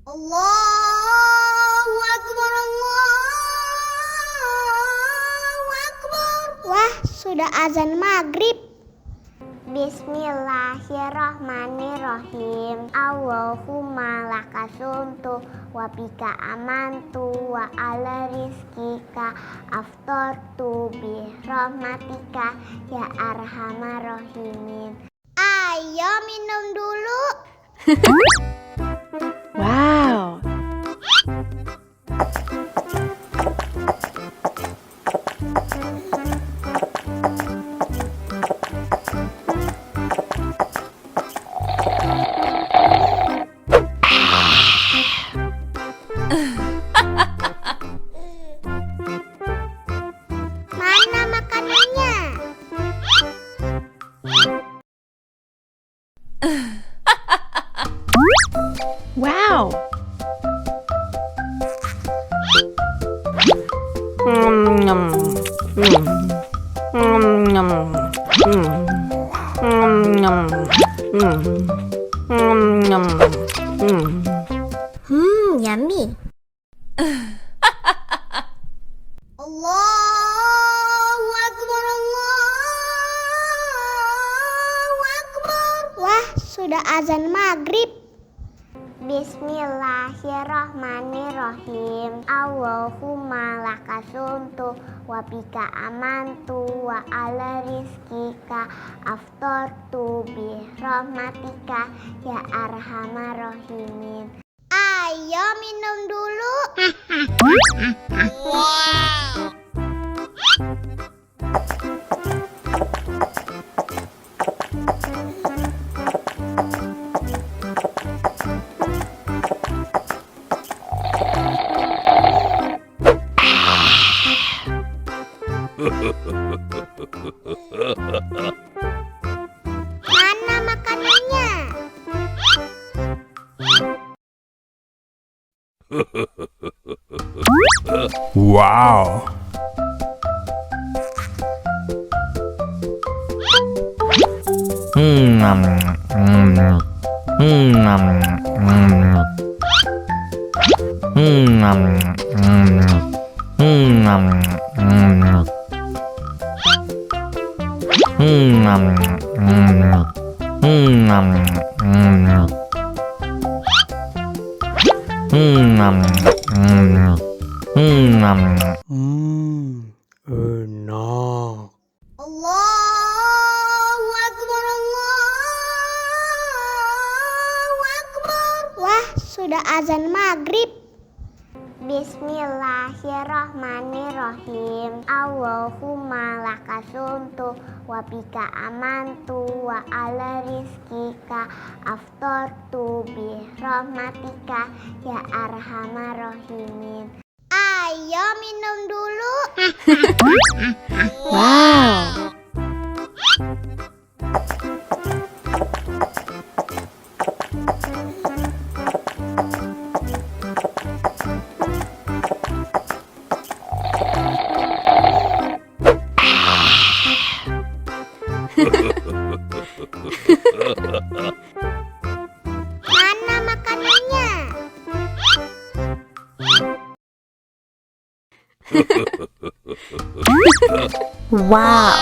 Allahu Akbar, Allahu Akbar. Wah, sudah azan maghrib. Bismillahirrahmanirrahim. Allahumma lakasumtu wa bika amantu wa ala rizkika aftortu bi rahmatika ya arhamar rahimin. Ayo minum dulu. Wow. Mana makanannya? Wow. Yummy. Allahu Akbar, Allahu Akbar. Wah, sudah azan maghrib. Bismillahirrahmanirrahim. Allahumma lakasumtu wa bika amantu wa ala rizkika aftortu bi rahmatika ya arhamar rahimin. Ayo minum dulu. Wow. Mana makanannya? Wow. Enak. Allahu Akbar, Allahu Akbar. Wah, sudah azan maghrib. Bismillahirrahmanirrahim. Allahumma lakasumtu wa bika amantu wa ala rizkika aftortu bi rahmatika ya arhamar rahimin. Ayo minum dulu. Wow. Mana makanannya? Wow.